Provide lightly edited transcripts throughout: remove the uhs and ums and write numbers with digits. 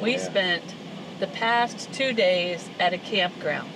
We spent the past 2 days at a campground.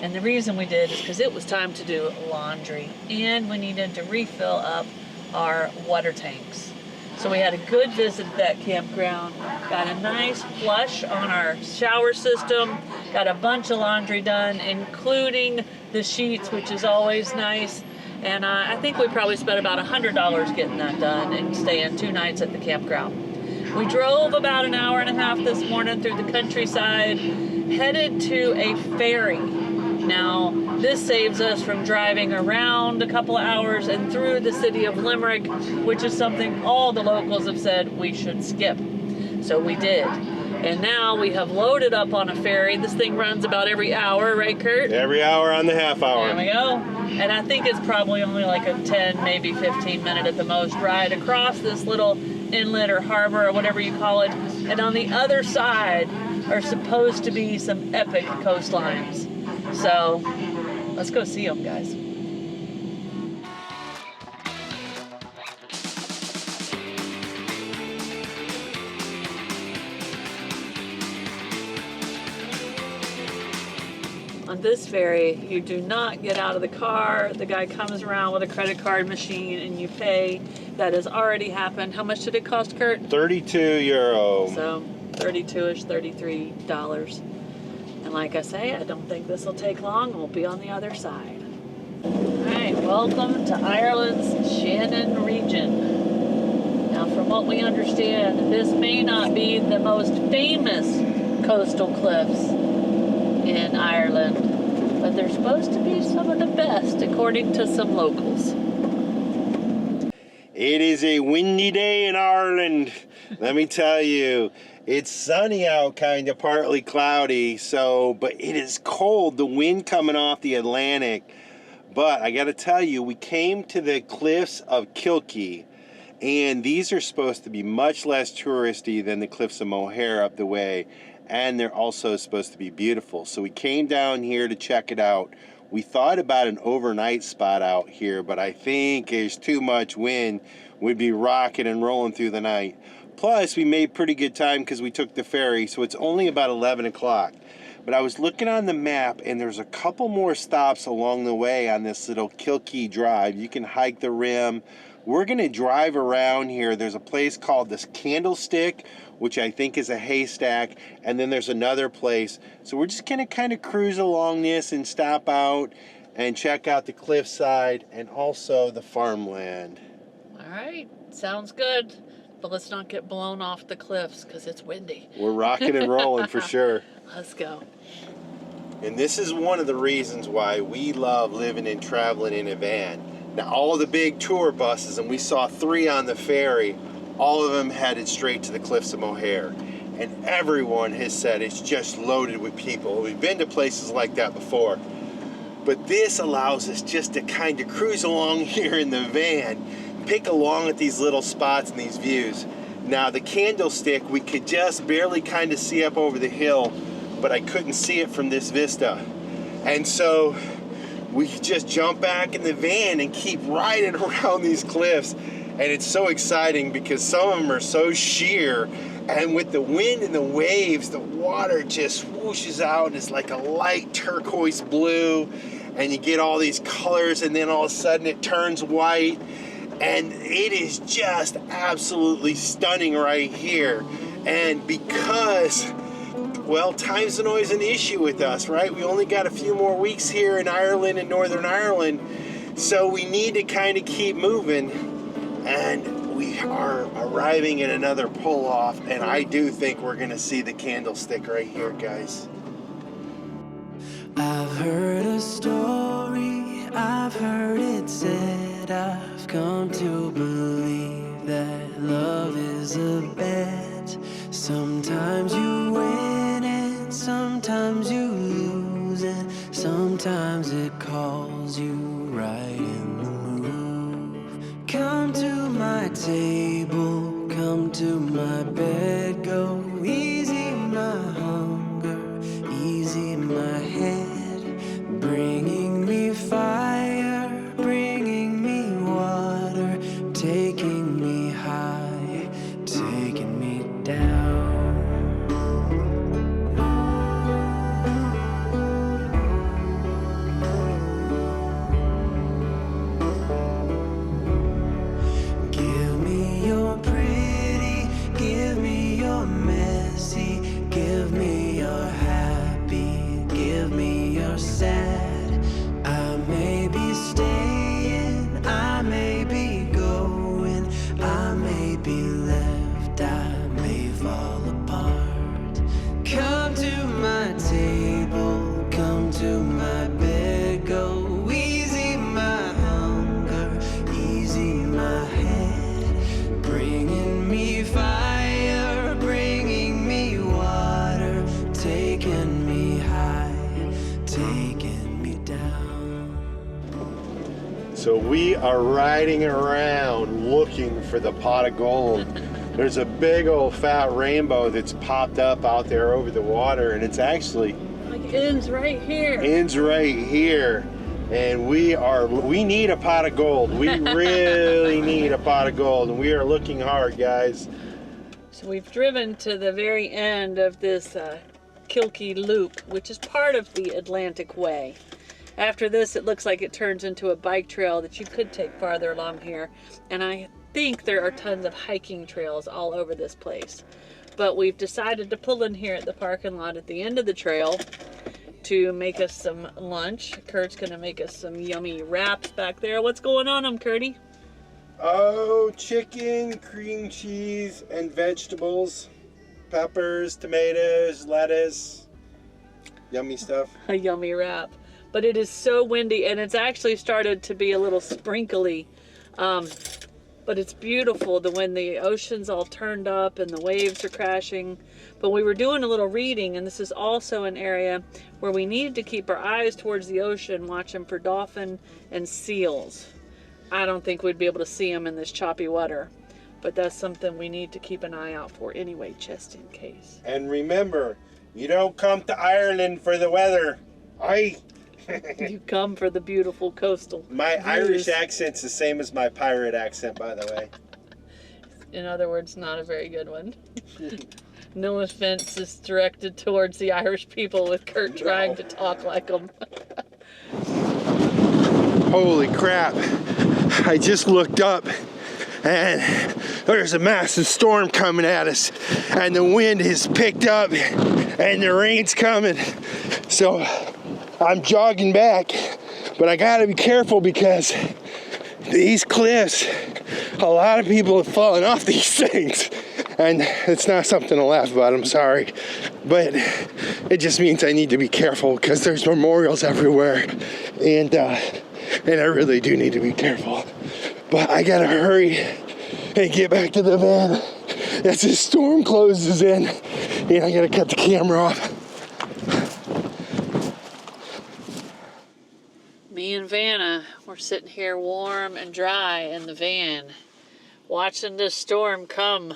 And the reason we did is because it was time to do laundry and we needed to refill up our water tanks. So we had a good visit at that campground, got a nice flush on our shower system, got a bunch of laundry done, including the sheets, which is always nice. And I think we probably spent about $100 getting that done and staying 2 nights at the campground. We drove about an hour and a half this morning through the countryside, headed to a ferry. Now, this saves us from driving around a couple of hours and through the city of Limerick, which is something all the locals have said we should skip. So we did. And now we have loaded up on a ferry. This thing runs about every hour, right, Curt? Every hour on the half hour. There we go. And I think it's probably only like a 10, maybe 15 minute at the most ride across this little inlet or harbor or whatever you call it. And on the other side are supposed to be some epic coastlines. So let's go see them, guys. On this ferry, you do not get out of the car. The guy comes around with a credit card machine and you pay. That has already happened. How much did it cost, Curt? 32 euro. So 32-ish, $33. And like I say, I don't think this will take long. We'll be on the other side. All right, welcome to Ireland's Shannon region. Now, from what we understand, this may not be the most famous coastal cliffs in Ireland, but they're supposed to be some of the best, according to some locals. It is a windy day in Ireland, let me tell you. It's sunny out, kind of partly cloudy, but it is cold, the wind coming off the Atlantic. But I gotta tell you, we came to the Cliffs of Kilkee, and these are supposed to be much less touristy than the Cliffs of Moher up the way, and they're also supposed to be beautiful. So we came down here to check it out. We thought about an overnight spot out here, but I think there's too much wind. We'd be rocking and rolling through the night. Plus, we made pretty good time because we took the ferry, so it's only about 11 o'clock. But I was looking on the map, and there's a couple more stops along the way on this little Kilkee Drive. You can hike the rim. We're going to drive around here. There's a place called this Candlestick, which I think is a haystack, and then there's another place. So we're just going to kind of cruise along this and stop out and check out the cliffside and also the farmland. All right, sounds good. But let's not get blown off the cliffs because it's windy. We're rocking and rolling for sure. Let's go. And this is one of the reasons why we love living and traveling in a van. Now, all of the big tour buses, and we saw 3 on the ferry, all of them headed straight to the Cliffs of Moher. And everyone has said it's just loaded with people. We've been to places like that before. But this allows us just to kind of cruise along here in the van, pick along at these little spots and these views. Now, the Candlestick, we could just barely kind of see up over the hill, but I couldn't see it from this vista. And so we just jump back in the van and keep riding around these cliffs. And it's so exciting because some of them are so sheer, and with the wind and the waves, the water just whooshes out and it's like a light turquoise blue, and you get all these colors, and then all of a sudden it turns white, and it is just absolutely stunning right here. And because, well, time's always an issue with us, right? We only got a few more weeks here in Ireland and Northern Ireland, so we need to kind of keep moving. And we are arriving at another pull-off, and I do think we're gonna see the Candlestick right here, guys. I've heard a story, I've heard it said, I've come to believe that love is a bet. Sometimes you win and sometimes you lose, and sometimes it calls you right in the move. Come to my table, come to my bed, go easy my hunger, easy my head, bringing me fire, bringing me water, taking me high, taking me down. So we are riding around looking for the pot of gold. There's a big old fat rainbow that's popped up out there over the water, and it's actually like ends right here. Ends right here. And we need a pot of gold. We really need a pot of gold, and we are looking hard, guys. So we've driven to the very end of this Kilkee Loop, which is part of the Atlantic Way. After this, it looks like it turns into a bike trail that you could take farther along here. And I think there are tons of hiking trails all over this place. But we've decided to pull in here at the parking lot at the end of the trail to make us some lunch. Kurt's gonna make us some yummy wraps back there. What's going on, Curty? Oh, chicken, cream cheese, and vegetables. Peppers, tomatoes, lettuce. Yummy stuff. A yummy wrap. But it is so windy, and it's actually started to be a little sprinkly. But it's beautiful when the ocean's all turned up and the waves are crashing. But we were doing a little reading, and this is also an area where we needed to keep our eyes towards the ocean, watching for dolphin and seals. I don't think we'd be able to see them in this choppy water, but that's something we need to keep an eye out for anyway, just in case. And remember, you don't come to Ireland for the weather. You come for the beautiful coastal My views. Irish accent's the same as my pirate accent, by the way. In other words, not a very good one. No offense is directed towards the Irish people with Curt trying to talk like them. Holy crap. I just looked up and there's a massive storm coming at us, and the wind has picked up and the rain's coming. So I'm jogging back, but I gotta be careful because these cliffs, a lot of people have fallen off these things, and it's not something to laugh about, I'm sorry, but it just means I need to be careful because there's memorials everywhere, and I really do need to be careful. But I gotta hurry and get back to the van as this storm closes in, and I gotta cut the camera off. Me and Vanna, we're sitting here warm and dry in the van, watching this storm come,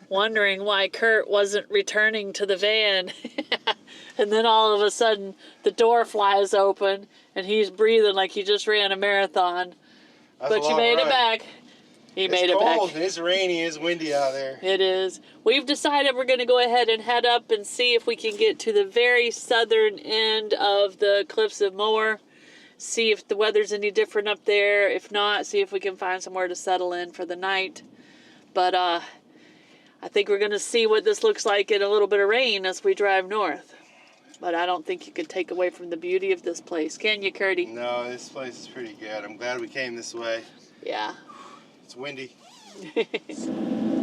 wondering why Curt wasn't returning to the van. And then all of a sudden, the door flies open, and he's breathing like he just ran a marathon. But you made it back. He made it back. It's cold, it's rainy, it's windy out there. It is. We've decided we're going to go ahead and head up and see if we can get to the very southern end of the Cliffs of Moher. See if the weather's any different up there. If not, see if we can find somewhere to settle in for the night. But I think we're going to see what this looks like in a little bit of rain as we drive north. But I don't think you can take away from the beauty of this place. Can you, Curdy? No, this place is pretty good. I'm glad we came this way. Yeah. It's windy.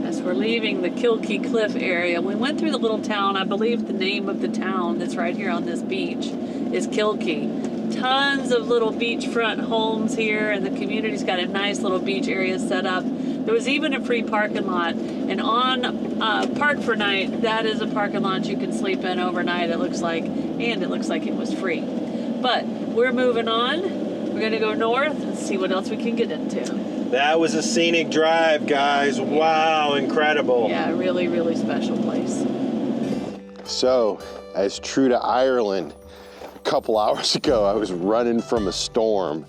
As we're leaving the Kilkee Cliff area, we went through the little town. I believe the name of the town that's right here on this beach is Kilkee. Tons of little beachfront homes here, and the community's got a nice little beach area set up. There was even a free parking lot, and on Park for Night, that is a parking lot you can sleep in overnight, it looks like, and it looks like it was free. But we're moving on. We're gonna go north and see what else we can get into. That was a scenic drive, guys. Wow, incredible. Yeah, really, really special place. So, as true to Ireland, a couple hours ago, I was running from a storm,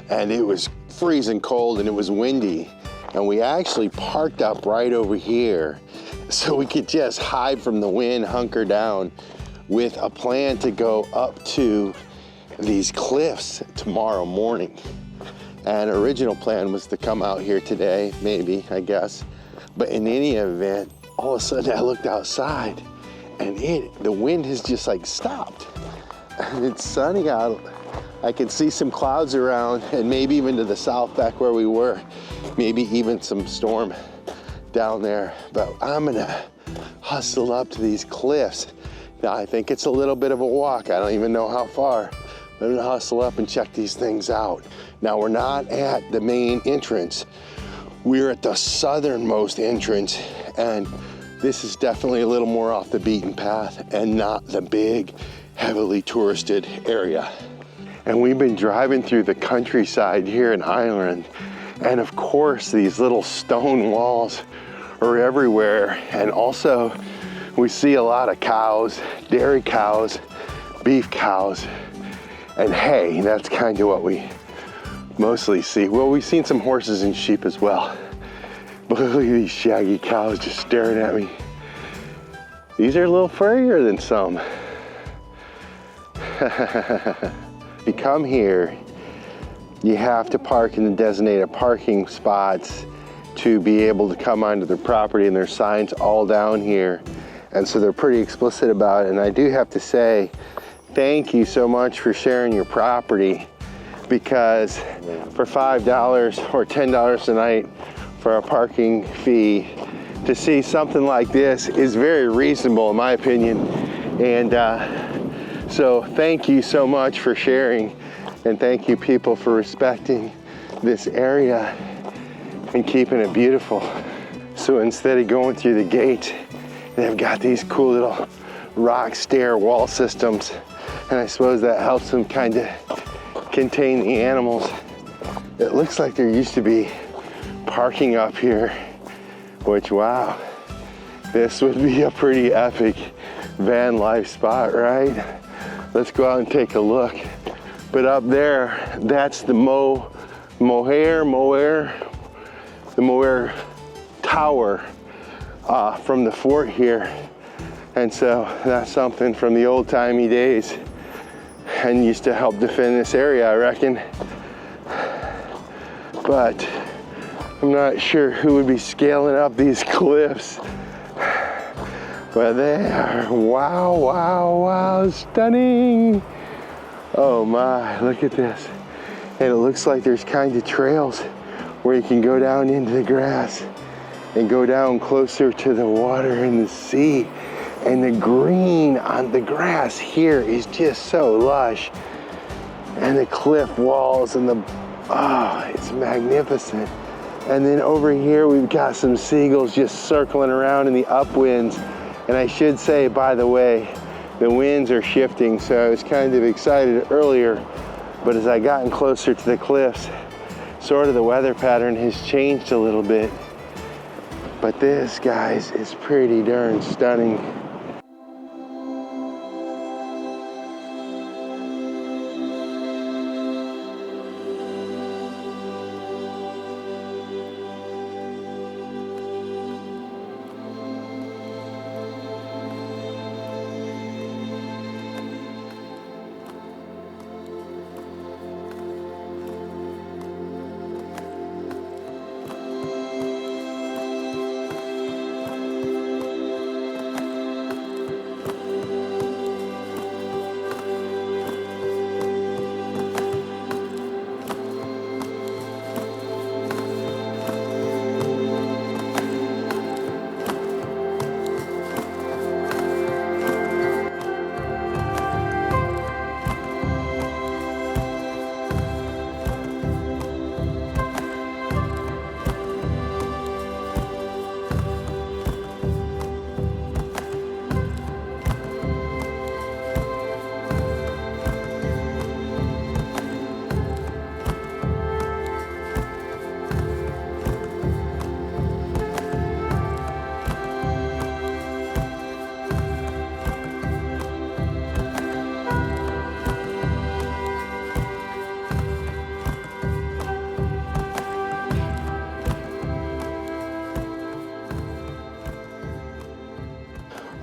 and it was freezing cold and it was windy. And we actually parked up right over here so we could just hide from the wind, hunker down, with a plan to go up to these cliffs tomorrow morning. And original plan was to come out here today, maybe, I guess. But in any event, all of a sudden I looked outside and the wind has just like stopped. And it's sunny out. I can see some clouds around, and maybe even to the south back where we were, maybe even some storm down there. But I'm gonna hustle up to these cliffs. Now I think it's a little bit of a walk. I don't even know how far. But I'm gonna hustle up and check these things out. Now we're not at the main entrance. We're at the southernmost entrance, and this is definitely a little more off the beaten path and not the big, heavily touristed area. And we've been driving through the countryside here in Ireland. And of course, these little stone walls are everywhere. And also, we see a lot of cows, dairy cows, beef cows, and hay. That's kind of what we mostly see. Well, we've seen some horses and sheep as well. But look at these shaggy cows just staring at me. These are a little furrier than some. You come here, you have to park in the designated parking spots to be able to come onto their property, and there's signs all down here. And so they're pretty explicit about it. And I do have to say, thank you so much for sharing your property, because for $5 or $10 a night for a parking fee, to see something like this is very reasonable in my opinion. And so thank you so much for sharing, and thank you people for respecting this area and keeping it beautiful. So instead of going through the gate, they've got these cool little rock stair wall systems, and I suppose that helps them kind of contain the animals. It looks like there used to be parking up here, which, wow, this would be a pretty epic van life spot, right? Let's go out and take a look. But up there, that's the Moher Tower from the fort here. And so that's something from the old-timey days and used to help defend this area, I reckon. But I'm not sure who would be scaling up these cliffs. But they are, wow, wow, wow, stunning. Oh my, look at this. And it looks like there's kind of trails where you can go down into the grass and go down closer to the water and the sea. And the green on the grass here is just so lush. And the cliff walls and it's magnificent. And then over here we've got some seagulls just circling around in the upwinds. And I should say, by the way, the winds are shifting, so I was kind of excited earlier, but as I gotten closer to the cliffs, sort of the weather pattern has changed a little bit. But this, guys, is pretty darn stunning.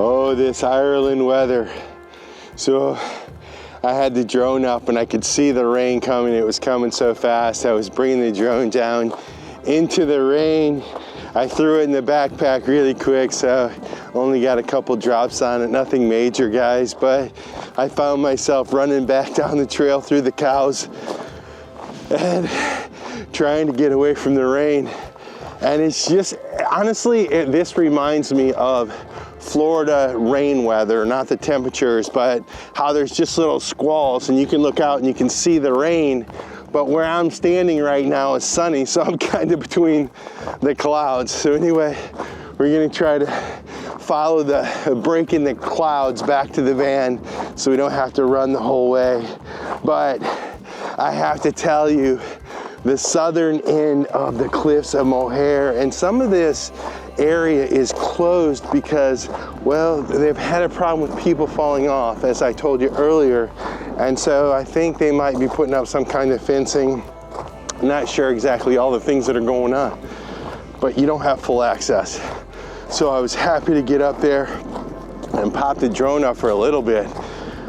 Oh, this Ireland weather. So I had the drone up and I could see the rain coming. It was coming so fast. I was bringing the drone down into the rain. I threw it in the backpack really quick, so only got a couple drops on it. Nothing major, guys, but I found myself running back down the trail through the cows and trying to get away from the rain. And it's just, honestly, this reminds me of Florida rain weather, not the temperatures, but how there's just little squalls and you can look out and you can see the rain. But where I'm standing right now is sunny, so I'm kind of between the clouds. So anyway, we're gonna try to follow the break in the clouds back to the van so we don't have to run the whole way. But I have to tell you, the southern end of the Cliffs of Moher, and some of this area is closed because, well, they've had a problem with people falling off, as I told you earlier. And so I think they might be putting up some kind of fencing. I'm not sure exactly all the things that are going on, but you don't have full access. So I was happy to get up there and pop the drone up for a little bit.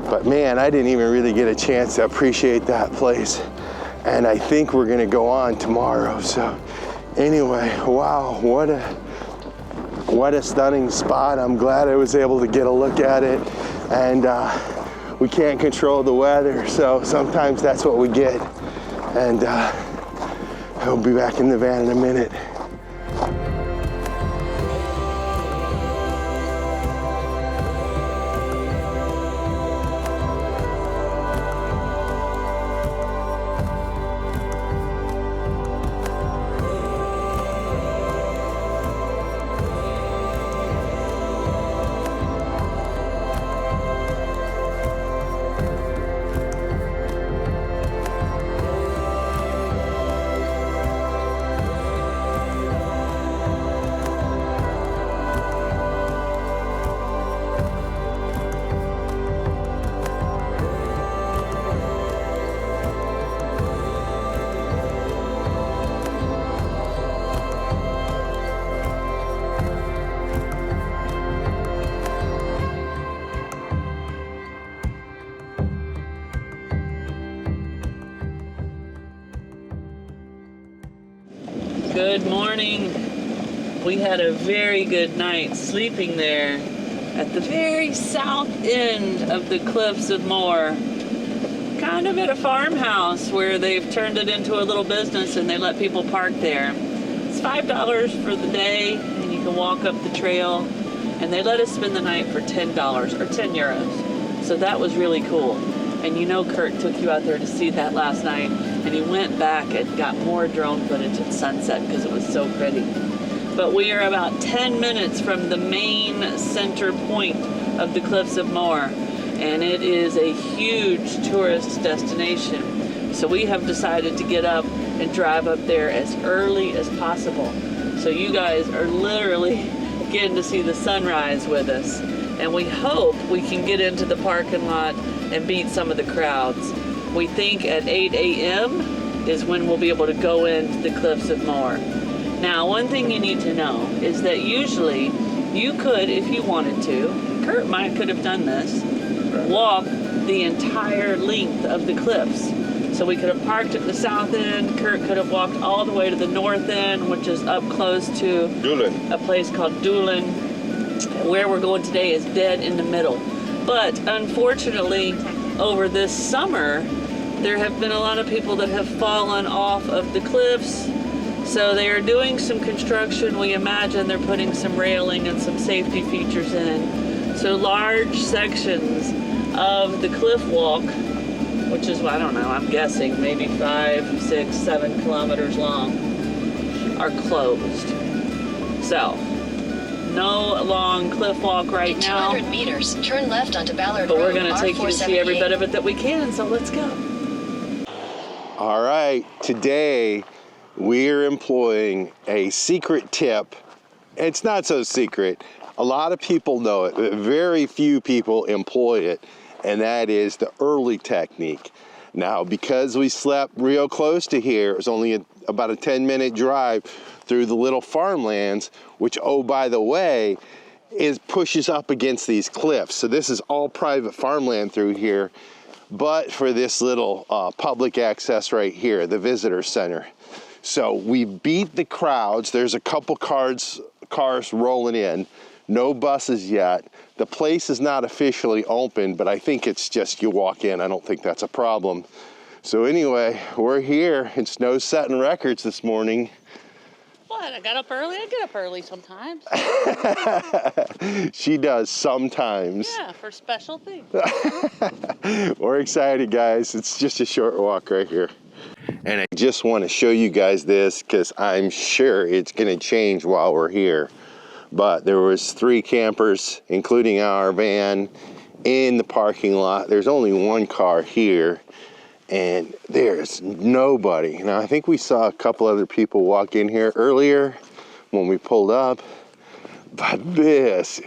But man, I didn't even really get a chance to appreciate that place. And I think we're gonna go on tomorrow. So anyway, wow, what a stunning spot. I'm glad I was able to get a look at it. And we can't control the weather, so sometimes that's what we get. And I'll be back in the van in a minute. Good morning. We had a very good night sleeping there at the very south end of the Cliffs of Moher. Kind of at a farmhouse where they've turned it into a little business and they let people park there. It's $5 for the day and you can walk up the trail, and they let us spend the night for $10 or 10 euros. So that was really cool. And you know Curt took you out there to see that last night, and he went back and got more drone footage at sunset because it was so pretty. But we are about 10 minutes from the main center point of the Cliffs of Moher, and it is a huge tourist destination. So we have decided to get up and drive up there as early as possible. So you guys are literally getting to see the sunrise with us. And we hope we can get into the parking lot and beat some of the crowds. We think at 8 a.m. is when we'll be able to go into the Cliffs of Moher. Now, one thing you need to know is that usually you could, if you wanted to, Curt could have done this, walk the entire length of the cliffs. So we could have parked at the south end. Curt could have walked all the way to the north end, which is up close to a place called Doelen. Where we're going today is dead in the middle. But unfortunately, over this summer, there have been a lot of people that have fallen off of the cliffs. So they are doing some construction. We imagine they're putting some railing and some safety features in. So large sections of the cliff walk, which is, I don't know, I'm guessing maybe 5, 6, 7 kilometers long, are closed. So no long cliff walk right now. 200 meters, turn left onto Ballard But Road, we're going to take you to see every bit of it that we can, so let's go. All right, today we're employing a secret tip. It's not so secret. A lot of people know it, but very few people employ it, and that is the early technique. Now, because we slept real close to here, it was only about a 10-minute drive through the little farmlands, which, oh, by the way, pushes up against these cliffs. So this is all private farmland through here, but for this little public access right here, the visitor center. So we beat the crowds. There's a couple cars rolling in, no buses yet. The place is not officially open, but I think it's just you walk in. I don't think that's a problem. So anyway, we're here. It's no setting records this morning. What? I got up early? I get up early sometimes. She does sometimes. Yeah, for special things. We're excited, guys. It's just a short walk right here. And I just want to show you guys this because I'm sure it's going to change while we're here. But there was 3 campers, including our van, in the parking lot. There's only one car here. and there's nobody. Now, I think we saw a couple other people walk in here earlier when we pulled up, but this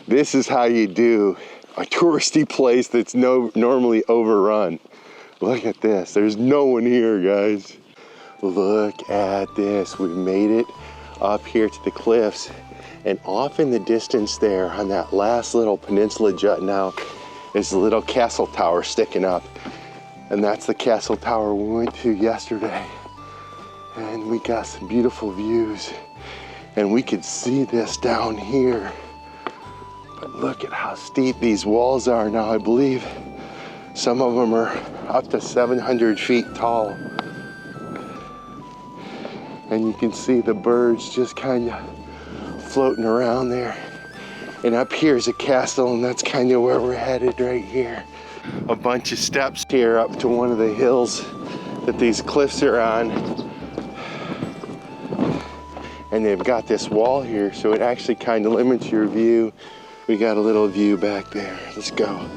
is how you do a touristy place that's normally overrun. Look at this. There's no one here, guys. Look at this. We've made it up here to the cliffs, and off in the distance there on that last little peninsula jutting out is a little castle tower sticking up, and that's the castle tower we went to yesterday. And we got some beautiful views, and we could see this down here. But look at how steep these walls are now. I believe some of them are up to 700 feet tall. And you can see the birds just kind of floating around there. And up here is a castle, and that's kind of where we're headed right here. A bunch of steps here up to one of the hills that these cliffs are on. And they've got this wall here, so it actually kind of limits your view. We got a little view back there. Let's go.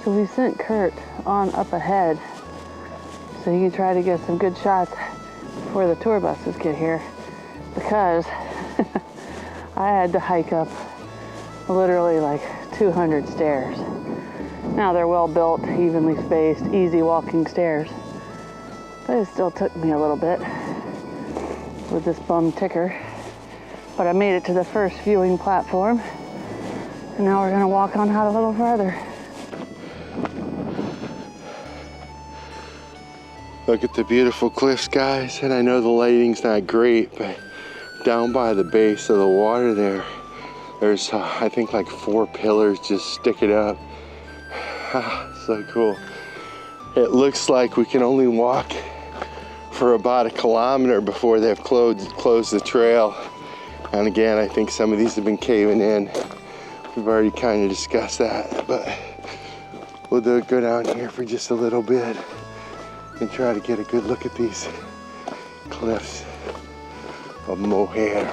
So we sent Curt on up ahead so he can try to get some good shots before the tour buses get here, because I had to hike up literally like 200 stairs. Now they're well built, evenly spaced, easy walking stairs, but it still took me a little bit with this bum ticker. But I made it to the first viewing platform, and now we're gonna walk on out a little farther. Look at the beautiful cliffs, guys. And I know the lighting's not great, but down by the base of the water there's I think like 4 pillars just sticking up. So cool. It looks like we can only walk for about 1 kilometer before they've closed the trail. And again, I think some of these have been caving in. We've already kind of discussed that, but we'll go down here for just a little bit and try to get a good look at these Cliffs of Moher.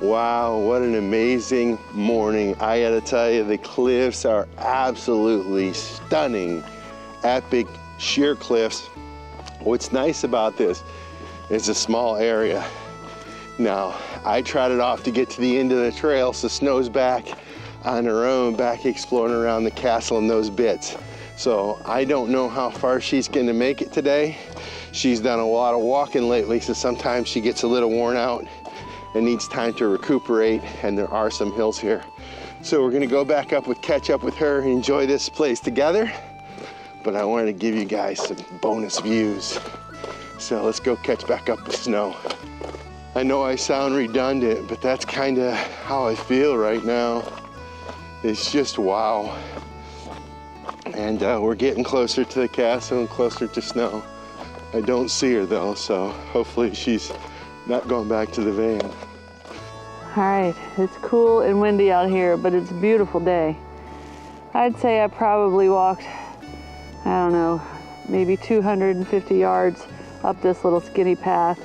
Wow, what an amazing morning. I gotta tell you, the cliffs are absolutely stunning. Epic sheer cliffs. What's nice about this is a small area. Now, I trotted off to get to the end of the trail, so Snow's back on her own, back exploring around the castle and those bits. So I don't know how far she's gonna make it today. She's done a lot of walking lately, so sometimes she gets a little worn out and needs time to recuperate, and there are some hills here. So we're gonna go back up catch up with her and enjoy this place together. But I wanted to give you guys some bonus views. So let's go catch back up with Snow. I know I sound redundant, but that's kind of how I feel right now. It's just wow. And we're getting closer to the castle and closer to Snow. I don't see her though, so hopefully she's not going back to the van. All right, it's cool and windy out here, but it's a beautiful day. I'd say I probably walked, I don't know, maybe 250 yards up this little skinny path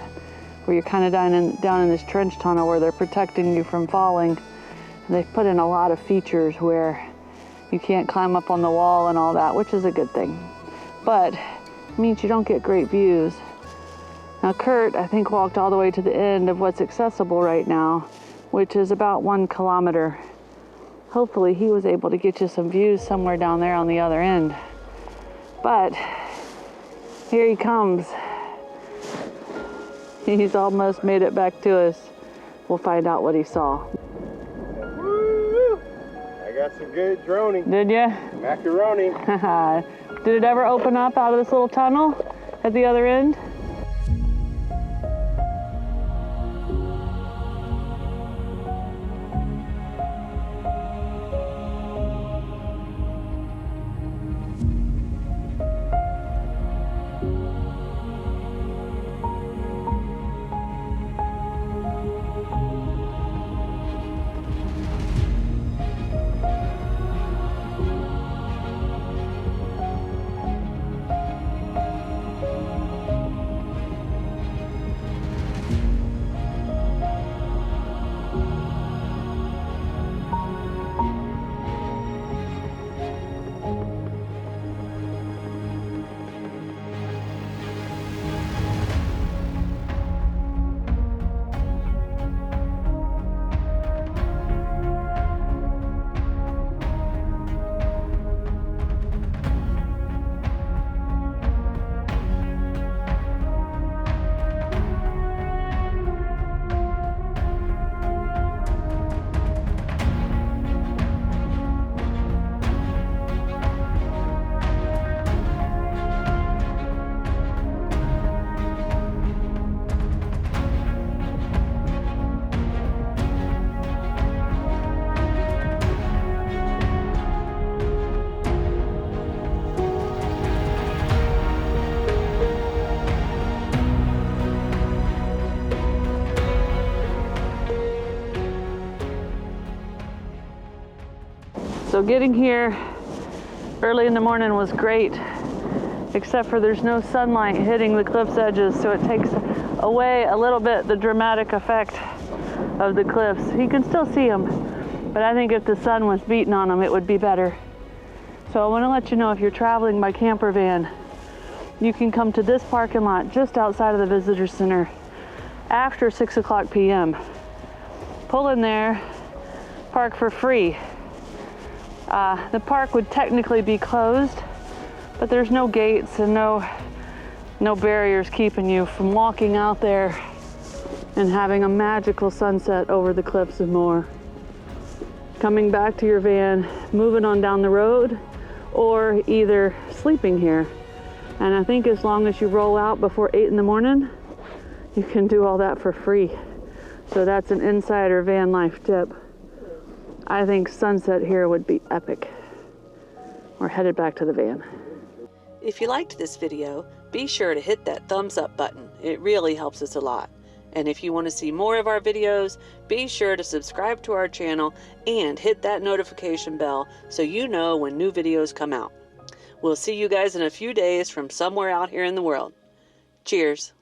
where you're kind of down in this trench tunnel where they're protecting you from falling. And they've put in a lot of features where you can't climb up on the wall and all that, which is a good thing. But it means you don't get great views. Now Curt, I think, walked all the way to the end of what's accessible right now, which is about 1 kilometer. Hopefully he was able to get you some views somewhere down there on the other end. But here he comes. He's almost made it back to us. We'll find out what he saw. Woo! I got some good droning. Did ya? Macaroni. Did it ever open up out of this little tunnel at the other end? So getting here early in the morning was great, except for there's no sunlight hitting the cliff's edges, so it takes away a little bit the dramatic effect of the cliffs. You can still see them, but I think if the sun was beating on them, it would be better. So I want to let you know, if you're traveling by camper van, you can come to this parking lot just outside of the visitor center after 6 o'clock p.m. Pull in there, park for free. The park would technically be closed, but there's no gates and no barriers keeping you from walking out there and having a magical sunset over the Cliffs of Moher. Coming back to your van, moving on down the road, or either sleeping here. And I think as long as you roll out before 8 in the morning, you can do all that for free. So that's an insider van life tip. I think sunset here would be epic. We're headed back to the van. If you liked this video, be sure to hit that thumbs up button. It really helps us a lot. And if you want to see more of our videos, be sure to subscribe to our channel and hit that notification bell so you know when new videos come out. We'll see you guys in a few days from somewhere out here in the world. Cheers.